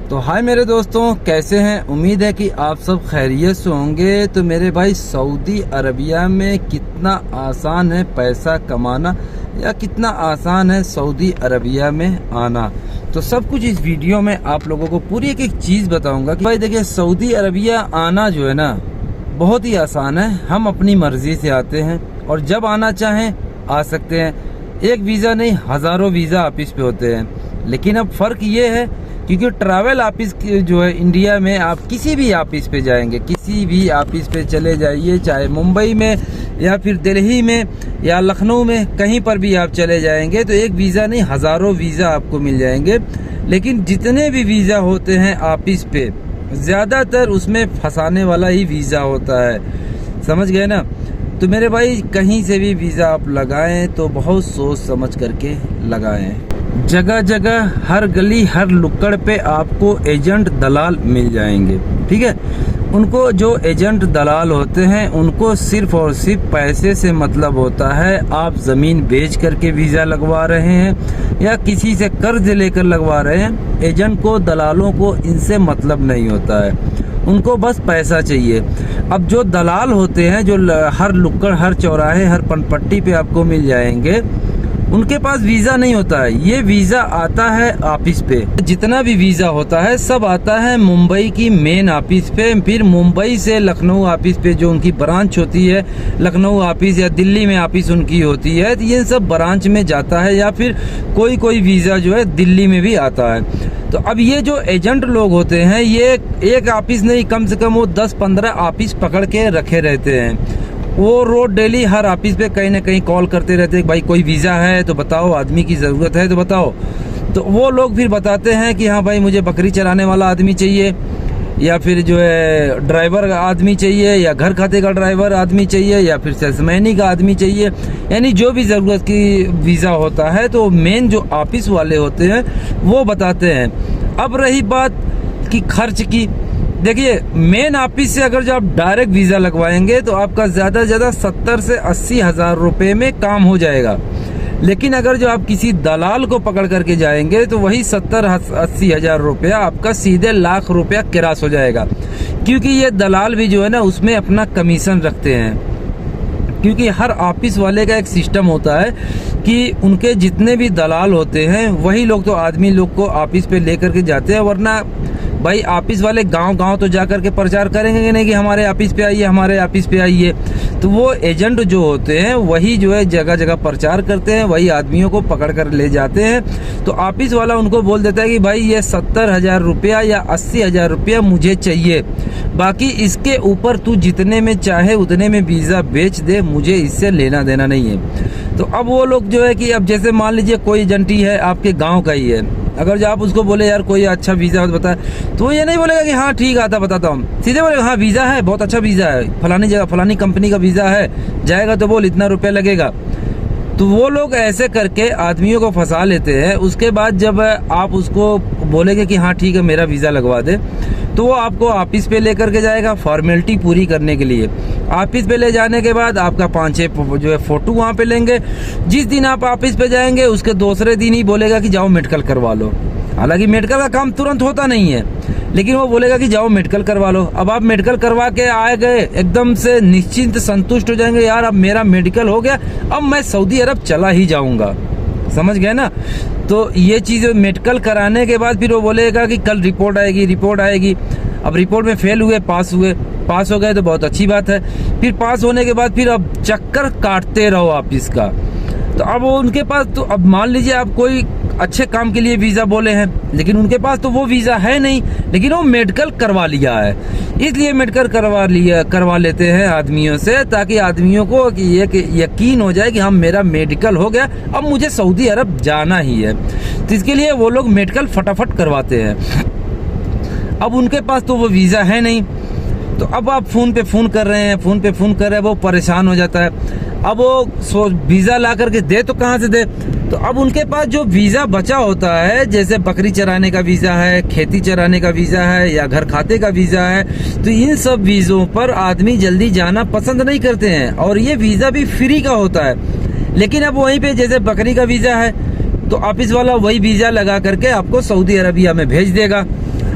तो हाय मेरे दोस्तों, कैसे हैं। उम्मीद है कि आप सब खैरियत से होंगे। तो मेरे भाई, सऊदी अरबिया में कितना आसान है पैसा कमाना या कितना आसान है सऊदी अरबिया में आना, तो सब कुछ इस वीडियो में आप लोगों को पूरी एक चीज़ बताऊंगा कि भाई देखिए, सऊदी अरबिया आना जो है ना बहुत ही आसान है। हम अपनी मर्जी से आते हैं और जब आना चाहें आ सकते हैं। एक वीज़ा नहीं, हज़ारों वीज़ा ऑफिस पे होते हैं। लेकिन अब फ़र्क ये है क्योंकि ट्रैवल ऑफिस जो है इंडिया में, आप किसी भी ऑफिस पे जाएंगे, किसी भी ऑफिस पे चले जाइए, चाहे मुंबई में या फिर दिल्ली में या लखनऊ में, कहीं पर भी आप चले जाएंगे तो एक वीज़ा नहीं हज़ारों वीज़ा आपको मिल जाएंगे। लेकिन जितने भी वीज़ा होते हैं ऑफिस पे, ज़्यादातर उसमें फंसाने वाला ही वीज़ा होता है। समझ गए ना। तो मेरे भाई, कहीं से भी वीज़ा आप लगाएं तो बहुत सोच समझ करके लगाएं। जगह जगह, हर गली, हर नुक्कड़ पे आपको एजेंट दलाल मिल जाएंगे। ठीक है। उनको, जो एजेंट दलाल होते हैं, उनको सिर्फ और सिर्फ पैसे से मतलब होता है। आप ज़मीन बेच करके वीज़ा लगवा रहे हैं या किसी से कर्ज लेकर लगवा रहे हैं, एजेंट को, दलालों को इनसे मतलब नहीं होता है। उनको बस पैसा चाहिए। अब जो दलाल होते हैं, जो हर नुक्कड़, हर चौराहे, हर पनपट्टी पे आपको मिल जाएंगे, उनके पास वीज़ा नहीं होता है। ये वीज़ा आता है ऑफिस पे। जितना भी वीज़ा होता है सब आता है मुंबई की मेन ऑफिस पे। फिर मुंबई से लखनऊ ऑफिस पे जो उनकी ब्रांच होती है, लखनऊ ऑफिस या दिल्ली में ऑफिस उनकी होती है, तो ये सब ब्रांच में जाता है। या फिर कोई वीज़ा जो है दिल्ली में भी आता है। तो अब ये जो एजेंट लोग होते हैं, ये एक ऑफिस नहीं, कम से कम वो 10-15 ऑफिस पकड़ के रखे रहते हैं। वो रोज डेली हर ऑफिस पे कहीं ना कहीं कॉल करते रहते हैं, भाई कोई वीज़ा है तो बताओ, आदमी की ज़रूरत है तो बताओ। तो वो लोग फिर बताते हैं कि हाँ भाई, मुझे बकरी चराने वाला आदमी चाहिए, या फिर जो है ड्राइवर आदमी चाहिए, या घर खाते का ड्राइवर आदमी चाहिए, या फिर सेल्समैनी का आदमी चाहिए। यानी जो भी ज़रूरत की वीज़ा होता है तो मेन जो ऑफिस वाले होते हैं वो बताते हैं। अब रही बात कि खर्च की, देखिए मेन ऑफिस से अगर जो आप डायरेक्ट वीज़ा लगवाएंगे तो आपका ज़्यादा से ज़्यादा 70 से 80 हज़ार रुपये में काम हो जाएगा। लेकिन अगर जो आप किसी दलाल को पकड़ करके जाएंगे तो वही 70-80 हज़ार रुपया आपका सीधे लाख रुपया किरास हो जाएगा। क्योंकि ये दलाल भी जो है ना, उसमें अपना कमीशन रखते हैं। क्योंकि हर ऑफिस वाले का एक सिस्टम होता है कि उनके जितने भी दलाल होते हैं वही लोग तो आदमी लोग को ऑफिस पे लेकर के जाते हैं। वरना भाई ऑफिस वाले गांव-गांव तो जा कर के प्रचार करेंगे नहीं कि हमारे ऑफिस पे आइए, हमारे ऑफिस पे आइए। तो वो एजेंट जो होते हैं वही जो है जगह जगह प्रचार करते हैं, वही आदमियों को पकड़ कर ले जाते हैं। तो ऑफिस वाला उनको बोल देता है कि भाई ये 70 हज़ार रुपया या 80 हज़ार रुपया मुझे चाहिए, बाकी इसके ऊपर तू जितने में चाहे उतने में वीज़ा बेच दे, मुझे इससे लेना देना नहीं है। तो अब वो लोग जो है कि अब जैसे मान लीजिए कोई एजेंटी है आपके गाँव का ही है, अगर जो आप उसको बोले यार कोई अच्छा वीज़ा बता, तो वो ये नहीं बोलेगा कि हाँ ठीक आता बताता हूँ। सीधे बोलेगा हाँ वीज़ा है, बहुत अच्छा वीज़ा है, फलानी जगह फलानी कंपनी का वीज़ा है, जाएगा तो बोल इतना रुपया लगेगा। तो वो लोग ऐसे करके आदमियों को फंसा लेते हैं। उसके बाद जब आप उसको बोलेंगे कि हाँ ठीक है मेरा वीज़ा लगवा दे, तो वो आपको ऑफिस पे लेकर के जाएगा फॉर्मेलिटी पूरी करने के लिए। ऑफिस पे ले जाने के बाद आपका 5-6 जो है फ़ोटो वहाँ पे लेंगे। जिस दिन आप ऑफिस पे जाएंगे उसके दूसरे दिन ही बोलेगा कि जाओ मेडिकल करवा लो। हालांकि मेडिकल का काम तुरंत होता नहीं है, लेकिन वो बोलेगा कि जाओ मेडिकल करवा लो। अब आप मेडिकल करवा के आए गए, एकदम से निश्चिंत संतुष्ट हो जाएंगे, यार अब मेरा मेडिकल हो गया, अब मैं सऊदी अरब चला ही जाऊँगा। समझ गए ना। तो ये चीज़ मेडिकल कराने के बाद फिर वो बोलेगा कि कल रिपोर्ट आएगी। अब रिपोर्ट में फेल हुए, पास हो गए तो बहुत अच्छी बात है। फिर पास होने के बाद फिर अब चक्कर काटते रहो ऑफिस का। तो अब उनके पास, तो अब मान लीजिए आप कोई अच्छे काम के लिए वीज़ा बोले हैं, लेकिन उनके पास तो वो वीज़ा है नहीं, लेकिन वो मेडिकल करवा लिया है। इसलिए मेडिकल करवा लेते हैं आदमियों से, ताकि आदमियों को कि ये यकीन हो जाए कि हम मेरा मेडिकल हो गया, अब मुझे सऊदी अरब जाना ही है। तो इसके लिए वो लोग मेडिकल फटाफट करवाते हैं। अब उनके पास तो वो वीज़ा है नहीं, तो अब आप फ़ोन पे फ़ोन कर रहे हैं, वो परेशान हो जाता है। अब वो वीज़ा ला करके दे तो कहाँ से दे। तो अब उनके पास जो वीज़ा बचा होता है, जैसे बकरी चराने का वीज़ा है, खेती चराने का वीज़ा है, या घर खाते का वीज़ा है, तो इन सब वीज़ों पर आदमी जल्दी जाना पसंद नहीं करते हैं। और ये वीज़ा भी फ्री का होता है। लेकिन अब वहीं पे जैसे बकरी का वीज़ा है तो ऑफिस वाला वही वीज़ा लगा करके आपको सऊदी अरबिया में भेज देगा।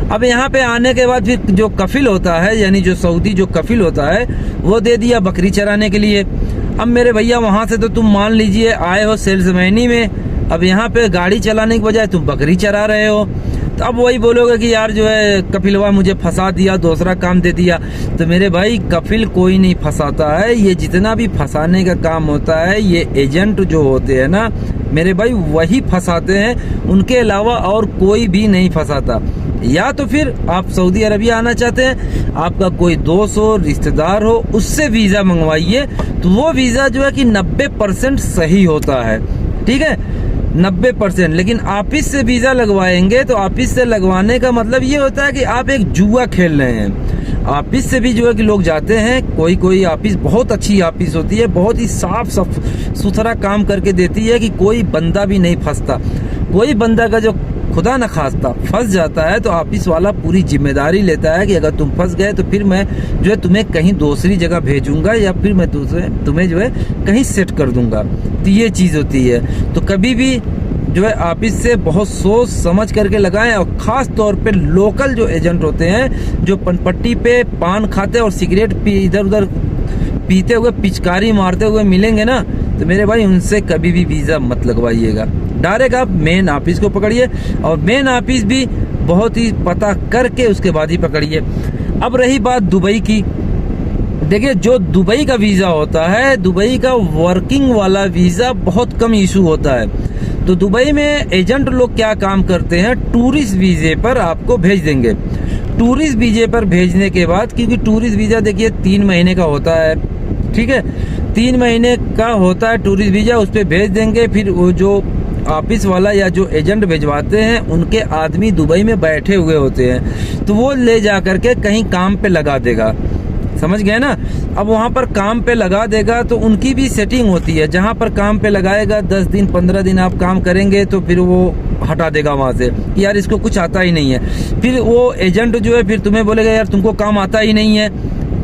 अब यहाँ पे आने के बाद फिर जो कफिल होता है, यानी जो सऊदी जो कफिल होता है, वो दे दिया बकरी चराने के लिए। अब मेरे भैया वहाँ से तो तुम मान लीजिए आए हो सेल्समैनी में, अब यहाँ पे गाड़ी चलाने की बजाय तुम बकरी चरा रहे हो। तो अब वही बोलोगे कि यार जो है कफिलवा मुझे फंसा दिया, दूसरा काम दे दिया। तो मेरे भाई कफिल कोई नहीं फंसाता है, ये जितना भी फंसाने का काम होता है ये एजेंट जो होते हैं ना मेरे भाई वही फंसाते हैं, उनके अलावा और कोई भी नहीं फंसाता। या तो फिर आप सऊदी अरबिया आना चाहते हैं, आपका कोई दोस्त हो, रिश्तेदार हो, उससे वीज़ा मंगवाइए, तो वो वीज़ा जो है कि 90% सही होता है, ठीक है, 90%। लेकिन ऑफिस से वीज़ा लगवाएंगे तो ऑफिस से लगवाने का मतलब ये होता है कि आप एक जुआ खेल रहे हैं। ऑफिस से भी जो है कि लोग जाते हैं, कोई ऑफिस बहुत अच्छी ऑफिस होती है, बहुत ही साफ सुथरा काम करके देती है कि कोई बंदा भी नहीं फंसता। कोई बंदा का जो खुदा न खास्ता फंस जाता है तो ऑफिस वाला पूरी जिम्मेदारी लेता है कि अगर तुम फंस गए तो फिर मैं जो है तुम्हें कहीं दूसरी जगह भेजूंगा या फिर मैं तुम्हें जो है कहीं सेट कर दूंगा। तो ये चीज़ होती है। तो कभी भी जो है ऑफिस से बहुत सोच समझ करके लगाएं, और ख़ास तौर पे लोकल जो एजेंट होते हैं जो पनपट्टी पे पान खाते और सिगरेट इधर उधर पीते हुए पिचकारी मारते हुए मिलेंगे ना, तो मेरे भाई उनसे कभी भी वीज़ा मत लगवाइएगा। डायरेक्ट आप मेन ऑफिस को पकड़िए, और मेन ऑफिस भी बहुत ही पता करके उसके बाद ही पकड़िए। अब रही बात दुबई की, देखिए जो दुबई का वीज़ा होता है, दुबई का वर्किंग वाला वीज़ा बहुत कम इशू होता है। तो दुबई में एजेंट लोग क्या काम करते हैं, टूरिस्ट वीज़े पर आपको भेज देंगे। टूरिस्ट वीज़े पर भेजने के बाद, क्योंकि टूरिस्ट वीज़ा देखिए 3 महीने का होता है, ठीक है, 3 महीने का होता है टूरिस्ट वीज़ा, उस पर भेज देंगे। फिर वो जो ऑफिस वाला या जो एजेंट भिजवाते हैं उनके आदमी दुबई में बैठे हुए होते हैं, तो वो ले जा करके कहीं काम पे लगा देगा, समझ गए ना। अब वहाँ पर काम पे लगा देगा तो उनकी भी सेटिंग होती है, जहाँ पर काम पे लगाएगा 10 दिन 15 दिन आप काम करेंगे तो फिर वो हटा देगा वहाँ से कि यार इसको कुछ आता ही नहीं है। फिर वो एजेंट जो है फिर तुम्हें बोलेगा यार तुमको काम आता ही नहीं है,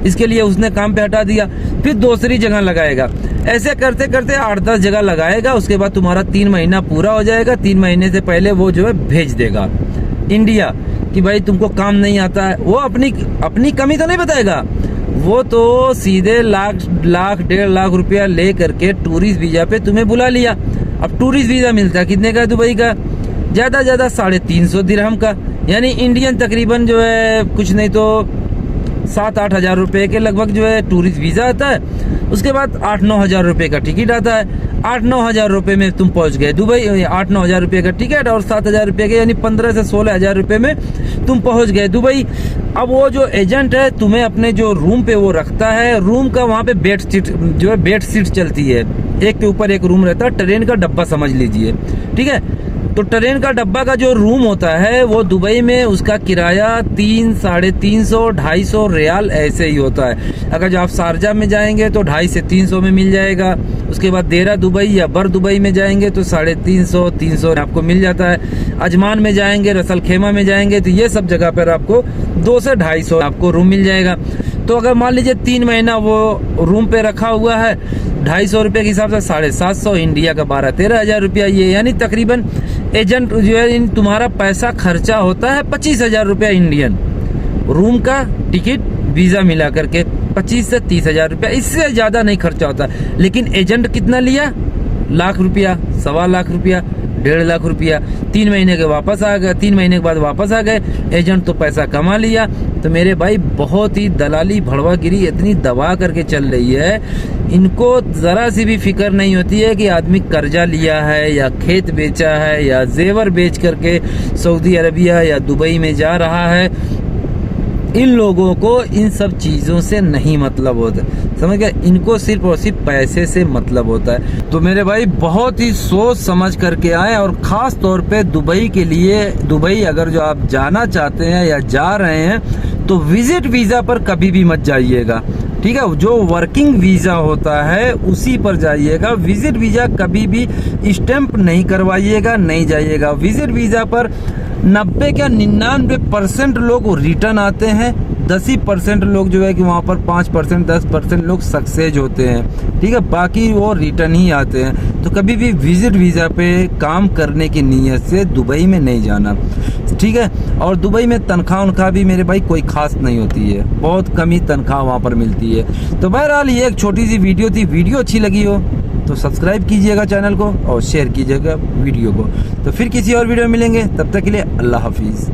इसके लिए उसने काम पे हटा दिया, फिर दूसरी जगह लगाएगा। ऐसे करते करते 8-10 जगह लगाएगा। उसके बाद तुम्हारा 3 महीना पूरा हो जाएगा। 3 महीने से पहले वो जो है भेज देगा इंडिया कि भाई तुमको काम नहीं आता है। वो अपनी कमी तो नहीं बताएगा, वो तो सीधे लाख 1.5 रुपया ले करके टूरिस्ट वीज़ा पे तुम्हें बुला लिया। अब टूरिस्ट वीज़ा मिलता है कितने का दुबई का, ज़्यादा 350 दिरहम का, यानी इंडियन तकरीबन जो है कुछ नहीं तो 7-8 हज़ार रुपये के लगभग जो है टूरिस्ट वीज़ा आता है। उसके बाद 8-9 हज़ार रुपये का टिकट आता है। 8-9 हज़ार रुपये में तुम पहुंच गए दुबई। 8-9 हज़ार रुपये का टिकट और 7 हज़ार रुपये के, यानी 15 से 16 हज़ार रुपये में तुम पहुंच गए दुबई। अब वो जो एजेंट है तुम्हें अपने जो रूम पे वो रखता है, रूम का वहाँ पे बेड सीट चलती है, एक के ऊपर एक रूम रहता है, ट्रेन का डब्बा समझ लीजिए, ठीक है। तो ट्रेन का डब्बा का जो रूम होता है वो दुबई में उसका किराया 300, 350, 250 रियाल ऐसे ही होता है। अगर जो आप शारजा में जाएंगे तो 250 से 300 में मिल जाएगा। उसके बाद देरा दुबई या बर दुबई में जाएंगे तो 350, 300 आपको मिल जाता है। अजमान में जाएंगे, रसल खेमा में जाएंगे, तो ये सब जगह पर आपको 200 से 250 आपको रूम मिल जाएगा। तो अगर मान लीजिए 3 महीना वो रूम पे रखा हुआ है, 250 रुपये के हिसाब से 750, इंडिया का 12-13 हज़ार रुपया, ये यानी तकरीबन एजेंट जो है तुम्हारा पैसा खर्चा होता है 25 हज़ार रुपया इंडियन, रूम का टिकट वीज़ा मिला करके 25 से 30 हज़ार रुपया, इससे ज़्यादा नहीं खर्चा होता। लेकिन एजेंट कितना लिया, लाख रुपया, 1.25 लाख रुपया, 1.5 लाख रुपया। 3 महीने के वापस आ गए, 3 महीने के बाद वापस आ गए, एजेंट तो पैसा कमा लिया। तो मेरे भाई बहुत ही दलाली भड़वागिरी इतनी दबा करके चल रही है, इनको ज़रा सी भी फिक्र नहीं होती है कि आदमी कर्जा लिया है या खेत बेचा है या जेवर बेच करके सऊदी अरबिया या दुबई में जा रहा है। इन लोगों को इन सब चीज़ों से नहीं मतलब होता, समझ गए, इनको सिर्फ और सिर्फ पैसे से मतलब होता है। तो मेरे भाई बहुत ही सोच समझ करके आए, और ख़ास तौर पे दुबई के लिए, दुबई अगर जो आप जाना चाहते हैं या जा रहे हैं तो विजिट वीज़ा पर कभी भी मत जाइएगा, ठीक है। जो वर्किंग वीज़ा होता है उसी पर जाइएगा। विजिट वीज़ा कभी भी स्टैंप नहीं करवाइएगा, नहीं जाइएगा। विजिट वीज़ा पर 90 क्या 99% लोग रिटर्न आते हैं, 10% लोग जो है कि वहाँ पर 5% 10% लोग सक्सेस होते हैं, ठीक है, बाकी वो रिटर्न ही आते हैं। तो कभी भी विजिट वीज़ा पे काम करने की नीयत से दुबई में नहीं जाना, ठीक है। और दुबई में तनख्वाह उनका भी मेरे भाई कोई खास नहीं होती है, बहुत कम ही तनख्वाह वहाँ पर मिलती है। तो बहरहाल ये एक छोटी सी वीडियो थी, वीडियो अच्छी लगी हो तो सब्सक्राइब कीजिएगा चैनल को और शेयर कीजिएगा वीडियो को। तो फिर किसी और वीडियो में मिलेंगे, तब तक के लिए अल्लाह हाफिज़।